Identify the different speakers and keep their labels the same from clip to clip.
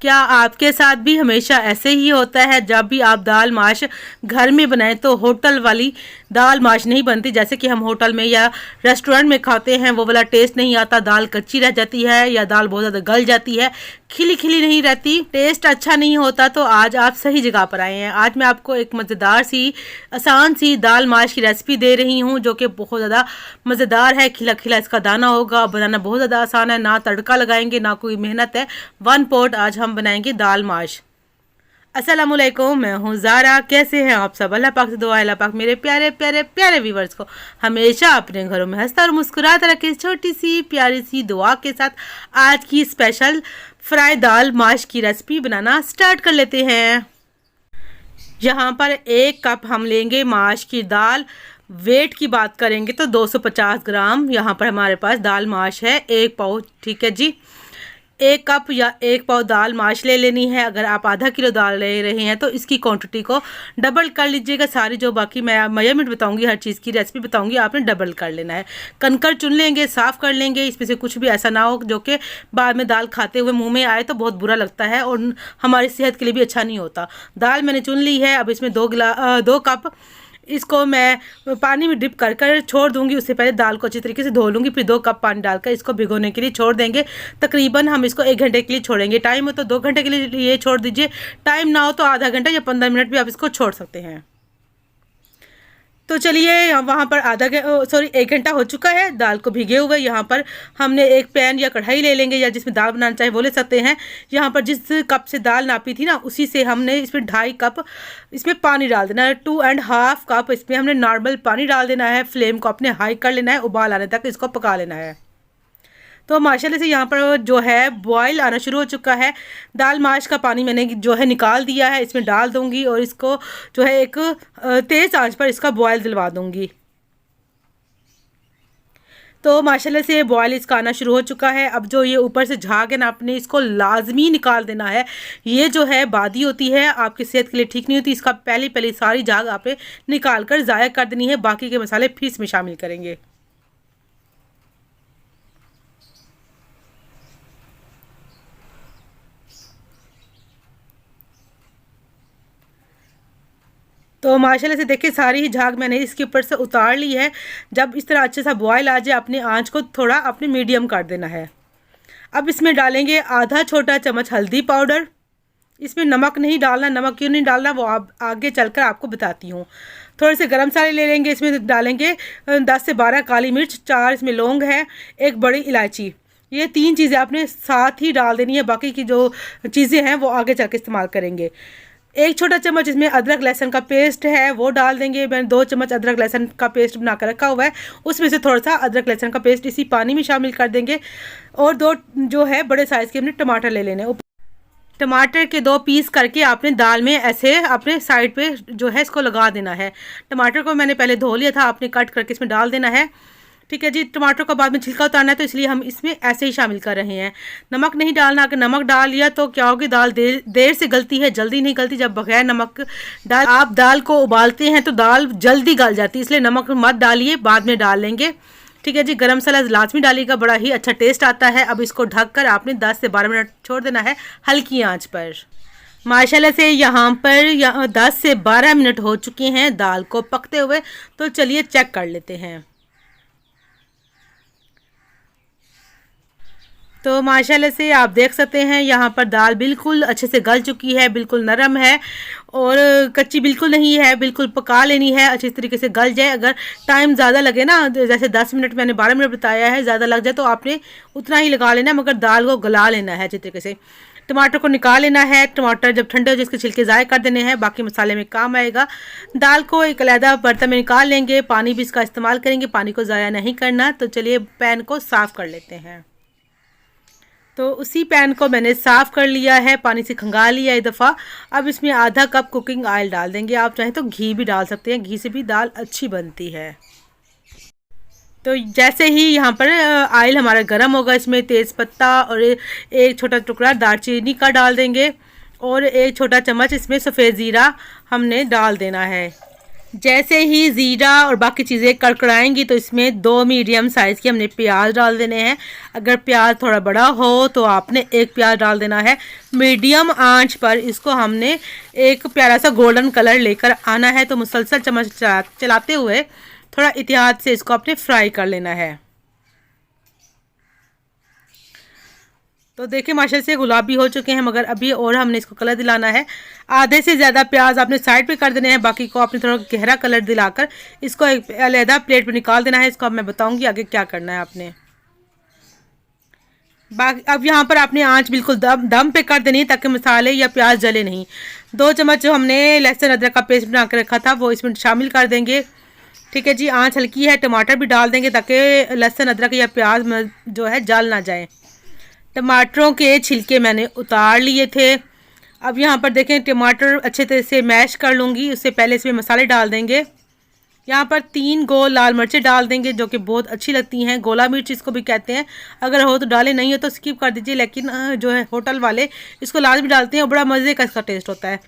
Speaker 1: क्या आपके साथ भी हमेशा ऐसे ही होता है? जब भी आप दाल माश घर में बनाएं तो होटल वाली दाल माश नहीं बनती। जैसे कि हम होटल में या रेस्टोरेंट में खाते हैं वो वाला टेस्ट नहीं आता। दाल कच्ची रह जाती है या दाल बहुत ज़्यादा गल जाती है, खिली खिली नहीं रहती, टेस्ट अच्छा नहीं होता। तो आज आप सही जगह पर आए हैं। आज मैं आपको एक मज़ेदार सी आसान सी दाल माश की रेसिपी दे रही हूँ जो कि बहुत ज़्यादा मज़ेदार है। खिला खिला इसका दाना होगा, बनाना बहुत ज़्यादा आसान है, ना तड़का लगाएंगे ना कोई मेहनत है। वन पॉट आज हम बनाएंगे दाल माश। अस्सलामुअलैकुम, मैं हूँ ज़ारा। कैसे हैं आप सब? अल्लाह पाक से दुआ है अल्लाह पाक मेरे प्यारे प्यारे प्यारे व्यूवर्स को हमेशा अपने घरों में हंसता और मुस्कुराता रखे। इस छोटी सी प्यारी सी दुआ के साथ आज की स्पेशल फ्राई दाल माश की रेसिपी बनाना स्टार्ट कर लेते हैं। यहाँ पर 1 कप हम लेंगे माश की दाल। वेट की बात करेंगे तो 250 ग्राम यहाँ पर हमारे पास दाल माश है, 1 पाव। ठीक है जी, 1 कप या 1 पाव दाल माश ले लेनी है। अगर आप आधा किलो दाल ले रहे हैं तो इसकी क्वांटिटी को डबल कर लीजिएगा। सारी जो बाकी मैं मेजरमेंट बताऊंगी, हर चीज़ की रेसिपी बताऊंगी, आपने डबल कर लेना है। कंकर चुन लेंगे, साफ़ कर लेंगे, इसमें से कुछ भी ऐसा ना हो जो कि बाद में दाल खाते हुए मुंह में आए तो बहुत बुरा लगता है और हमारी सेहत के लिए भी अच्छा नहीं होता। दाल मैंने चुन ली है। अब इसमें 2 कप इसको मैं पानी में डिप कर कर छोड़ दूंगी। उससे पहले दाल को अच्छी तरीके से धो लूँगी, फिर 2 कप पानी डालकर इसको भिगोने के लिए छोड़ देंगे। तकरीबन हम इसको 1 घंटे के लिए छोड़ेंगे। टाइम हो तो 2 घंटे के लिए छोड़ दीजिए, टाइम ना हो तो आधा घंटा या 15 मिनट भी आप इसको छोड़ सकते हैं। तो चलिए, वहाँ पर 1 घंटा हो चुका है दाल को भिगे हुए। यहाँ पर हमने एक पैन या कढ़ाई ले लेंगे या जिसमें दाल बनाना चाहे वो ले सकते हैं। यहाँ पर जिस कप से दाल नापी थी ना उसी से हमने इसमें 2.5 कप इसमें पानी डाल देना है। 2.5 कप इसमें हमने नॉर्मल पानी डाल देना है। फ्लेम को अपने हाई कर लेना है, उबाल आने तक इसको पका लेना है। तो माशाल्लाह से यहाँ पर जो है बॉयल आना शुरू हो चुका है। दाल माश का पानी मैंने जो है निकाल दिया है, इसमें डाल दूँगी और इसको जो है एक तेज़ आंच पर इसका बॉयल दिलवा दूँगी। तो माशाल्लाह से बॉयल इसका आना शुरू हो चुका है। अब जो ये ऊपर से झाग है ना, आपने इसको लाजमी निकाल देना है। ये जो है बादी होती है, आपकी सेहत के लिए ठीक नहीं होती। इसका पहली सारी झाग आपने निकाल कर ज़ाया कर देनी है। बाकी के मसाले फिर इसमें शामिल करेंगे। तो माशाल्लाह से देखिए सारी ही झाग मैंने इसके ऊपर से उतार ली है। जब इस तरह अच्छे सा बॉयल आ जाए, अपनी आंच को थोड़ा अपने मीडियम कर देना है। अब इसमें डालेंगे आधा छोटा चम्मच हल्दी पाउडर। इसमें नमक नहीं डालना, नमक क्यों नहीं डालना वो आप आगे चलकर आपको बताती हूँ। थोड़े से गरम मसाले ले लेंगे, इसमें डालेंगे 10 से 12 काली मिर्च, 4 इसमें लौंग है, 1 बड़ी इलायची। ये 3 चीज़ें आपने साथ ही डाल देनी है। बाकी की जो चीज़ें हैं वो आगे चल के इस्तेमाल करेंगे। 1 छोटा चम्मच इसमें अदरक लहसुन का पेस्ट है वो डाल देंगे। मैंने 2 चम्मच अदरक लहसुन का पेस्ट बना कर रखा हुआ है, उसमें से थोड़ा सा अदरक लहसुन का पेस्ट इसी पानी में शामिल कर देंगे। और 2 जो है बड़े साइज़ के हमने टमाटर ले लेने। टमाटर के 2 पीस करके आपने दाल में ऐसे अपने साइड पे जो है इसको लगा देना है। टमाटर को मैंने पहले धो लिया था, आपने कट करके इसमें डाल देना है। ठीक है जी, टमाटर को बाद में छिलका उतारना है तो इसलिए हम इसमें ऐसे ही शामिल कर रहे हैं। नमक नहीं डालना। अगर नमक डाल लिया तो क्या होगी, दाल देर से गलती है, जल्दी नहीं गलती। जब बगैर नमक डाल आप दाल को उबालते हैं तो दाल जल्दी गल जाती है, इसलिए नमक मत डालिए, बाद में डाल लेंगे। ठीक है जी, गरम मसाला लाजमी डालिएगा, बड़ा ही अच्छा टेस्ट आता है। अब इसको ढककर आपने 10 से 12 मिनट छोड़ देना है हल्की आंच पर। माशाल्लाह से यहाँ पर 10 से 12 मिनट हो चुके हैं दाल को पकते हुए। तो चलिए चेक कर लेते हैं। तो माशाल्लाह से आप देख सकते हैं यहाँ पर दाल बिल्कुल अच्छे से गल चुकी है, बिल्कुल नरम है और कच्ची बिल्कुल नहीं है। बिल्कुल पका लेनी है, अच्छी तरीके से गल जाए। अगर टाइम ज़्यादा लगे ना, जैसे 10 मिनट मैंने 12 मिनट बताया है, ज़्यादा लग जाए तो आपने उतना ही लगा लेना, मगर दाल को गला लेना है अच्छी तरीके से। टमाटर को निकाल लेना है। टमाटर जब ठंडे हो जाए इसके छिलके ज़ाय कर देने हैं, बाकी मसाले में काम आएगा। दाल को एक अलहदा बर्तन में निकाल लेंगे, पानी भी इसका इस्तेमाल करेंगे, पानी को ज़ाया नहीं करना। तो चलिए पैन को साफ़ कर लेते हैं। तो उसी पैन को मैंने साफ़ कर लिया है, पानी से खंगाल लिया एक दफ़ा। अब इसमें आधा कप कुकिंग ऑयल डाल देंगे। आप चाहें तो घी भी डाल सकते हैं, घी से भी दाल अच्छी बनती है। तो जैसे ही यहाँ पर ऑयल हमारा गर्म होगा, इसमें तेज़पत्ता और 1 छोटा टुकड़ा दालचीनी का डाल देंगे और 1 छोटा चम्मच इसमें सफ़ेद ज़ीरा हमने डाल देना है। जैसे ही ज़ीरा और बाकी चीज़ें कड़कड़ाएंगी तो इसमें 2 मीडियम साइज़ के हमने प्याज डाल देने हैं। अगर प्याज थोड़ा बड़ा हो तो आपने एक प्याज डाल देना है। मीडियम आंच पर इसको हमने एक प्यारा सा गोल्डन कलर लेकर आना है। तो मुसलसल चम्मच चलाते हुए थोड़ा एहतियात से इसको अपने फ्राई कर लेना है। तो देखिए माशाल्लाह से गुलाबी हो चुके हैं, मगर अभी और हमने इसको कलर दिलाना है। आधे से ज़्यादा प्याज आपने साइड पे कर देने हैं, बाकी को आपने थोड़ा गहरा कलर दिलाकर इसको एक अलहदा प्लेट पे निकाल देना है। इसको अब मैं बताऊंगी आगे क्या करना है आपने। बाकी अब यहाँ पर आपने आंच बिल्कुल दम पे कर देनी है ताकि मसाले या प्याज जले नहीं। 2 चम्मच जो हमने लहसुन अदरक का पेस्ट बना कर रखा था वो इसमें शामिल कर देंगे। ठीक है जी, आंच हल्की है। टमाटर भी डाल देंगे ताकि लहसुन अदरक या प्याज जो है जल ना जाए। टमाटरों के छिलके मैंने उतार लिए थे। अब यहाँ पर देखें टमाटर अच्छे तरह से मैश कर लूँगी। उससे पहले इसमें मसाले डाल देंगे। यहाँ पर 3 गोल लाल मिर्चें डाल देंगे जो कि बहुत अच्छी लगती हैं। गोला मिर्च इसको भी कहते हैं, अगर हो तो डालें, नहीं हो तो स्किप कर दीजिए। लेकिन जो है होटल वाले इसको लाजमी डालते हैं और बड़ा मज़े का इसका टेस्ट होता है।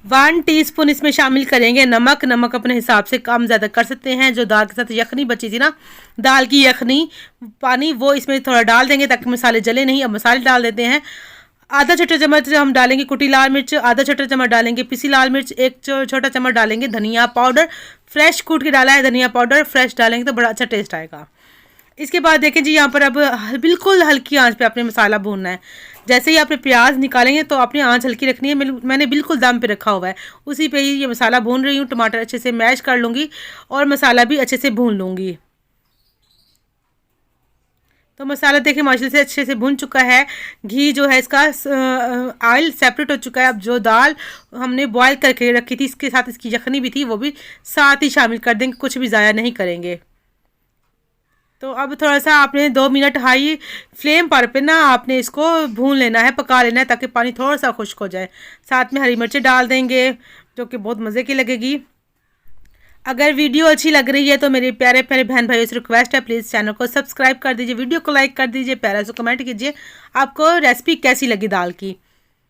Speaker 1: 1 टीस्पून इसमें शामिल करेंगे नमक। नमक अपने हिसाब से कम ज़्यादा कर सकते हैं। जो दाल के साथ यखनी बची थी ना, दाल की यखनी पानी, वो इसमें थोड़ा डाल देंगे ताकि मसाले जले नहीं। अब मसाले डाल देते हैं। आधा छोटा चम्मच हम डालेंगे कुटी लाल मिर्च, आधा छोटा चम्मच डालेंगे पिसी लाल मिर्च, एक छोटा चम्मच डालेंगे धनिया पाउडर। फ्रेश कूट के डाला है धनिया पाउडर, फ्रेश डालेंगे तो बड़ा अच्छा टेस्ट आएगा। इसके बाद देखें जी, यहाँ पर अब बिल्कुल हल्की आंच पे आपने मसाला भूनना है। जैसे ही आपने प्याज निकालेंगे तो आपने आंच हल्की रखनी है। मैंने बिल्कुल दम पे रखा हुआ है, उसी पे ही ये मसाला भून रही हूँ। टमाटर अच्छे से मैश कर लूँगी और मसाला भी अच्छे से भून लूँगी। तो मसाला देखिए माशाल्लाह से अच्छे से भुन चुका है। घी जो है इसका ऑयल सेपरेट हो चुका है। अब जो दाल हमने बॉयल करके रखी थी, इसके साथ इसकी यखनी भी थी, वो भी साथ ही शामिल कर देंगे, कुछ भी ज़ाया नहीं करेंगे। तो अब थोड़ा सा आपने 2 मिनट हाई फ्लेम पर पे ना आपने इसको भून लेना है, पका लेना है ताकि पानी थोड़ा सा खुश्क हो जाए। साथ में हरी मिर्चें डाल देंगे जो कि बहुत मज़े की लगेगी। अगर वीडियो अच्छी लग रही है तो मेरे प्यारे प्यारे बहन भाइयों से रिक्वेस्ट है, प्लीज़ चैनल को सब्सक्राइब कर दीजिए, वीडियो को लाइक कर दीजिए, प्यारा से कमेंट कीजिए आपको रेसिपी कैसी लगी दाल की।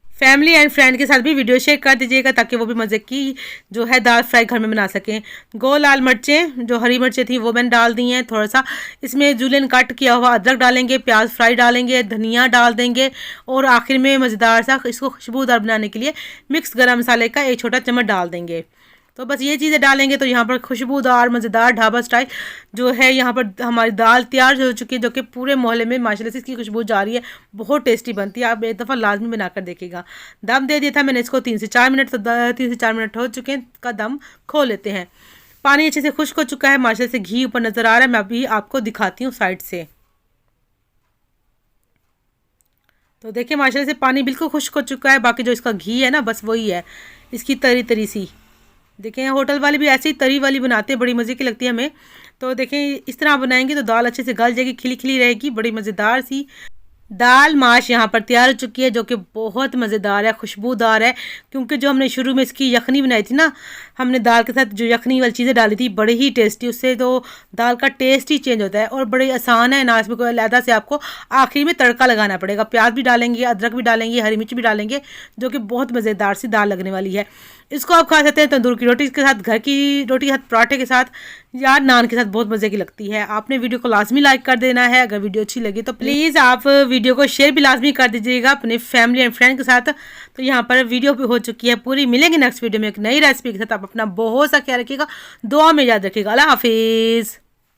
Speaker 1: फैमिली एंड फ्रेंड के साथ भी वीडियो शेयर कर दीजिएगा ताकि वो भी मज़े की जो है दाल फ्राई घर में बना सकें। गोल लाल मिर्चें, जो हरी मिर्चें थी वो मैंने डाल दी हैं। थोड़ा सा इसमें जूलियन कट किया हुआ अदरक डालेंगे, प्याज फ्राई डालेंगे, धनिया डाल देंगे और आखिर में मज़ेदार सा इसको खुशबूदार बनाने के लिए मिक्स गरम मसाले का 1 छोटा चम्मच डाल देंगे। तो बस ये चीज़ें डालेंगे तो यहाँ पर खुशबूदार मज़ेदार ढाबा स्टाइल जो है यहाँ पर हमारी दाल तैयार हो चुकी है, जो कि पूरे मोहल्ले में माशाल्लाह से इसकी खुशबू जा रही है। बहुत टेस्टी बनती है, आप एक दफ़ा लाजमी बनाकर देखिएगा। दम दे दिया था मैंने इसको 3 से 4 मिनट, तो 3 से 4 मिनट हो चुके हैं, का दम खोल लेते हैं। पानी अच्छे से खुश्क हो चुका है, माशाल्लाह से घी ऊपर नज़र आ रहा है। मैं अभी आपको दिखाती हूँ साइड से। तो देखिए माशाल्लाह से पानी बिल्कुल खुश्क हो चुका है। बाकी जो इसका घी है ना, बस वही है इसकी तरी तरी सी। देखें होटल वाले भी ऐसी तरी वाली बनाते हैं, बड़ी मज़े की लगती है हमें। तो देखें इस तरह बनाएंगे तो दाल अच्छे से गल जाएगी, खिली खिली रहेगी, बड़ी मज़ेदार सी दाल माश यहाँ पर तैयार हो चुकी है, जो कि बहुत मज़ेदार है, खुशबूदार है। क्योंकि जो हमने शुरू में इसकी यखनी बनाई थी ना, हमने दाल के साथ जो यखनी वाली चीज़ें डाली थी, बड़ी ही टेस्टी, उससे तो दाल का टेस्ट ही चेंज होता है और बड़ी आसान है ना। इसमें कोई अलहदा से आपको आखिर में तड़का लगाना पड़ेगा। प्याज भी डालेंगे, अदरक भी डालेंगे, हरी मिर्च भी डालेंगे, जो कि बहुत मज़ेदार सी दाल लगने वाली है। इसको आप खा सकते हैं तंदूर की रोटी के साथ, घर की रोटी के साथ, पराठे के साथ या नान के साथ, बहुत मज़े की लगती है। आपने वीडियो को लाजमी लाइक कर देना है। अगर वीडियो अच्छी लगी तो प्लीज़ आप वीडियो को शेयर भी लाजमी कर दीजिएगा अपने फैमिली एंड फ्रेंड के साथ। तो यहाँ पर वीडियो भी हो चुकी है पूरी। मिलेंगे नेक्स्ट वीडियो में एक नई रेसिपी के साथ। आप अपना बहुत सा ख्याल रखिएगा, दुआ में याद रखिएगा। अल्लाह हाफिज़।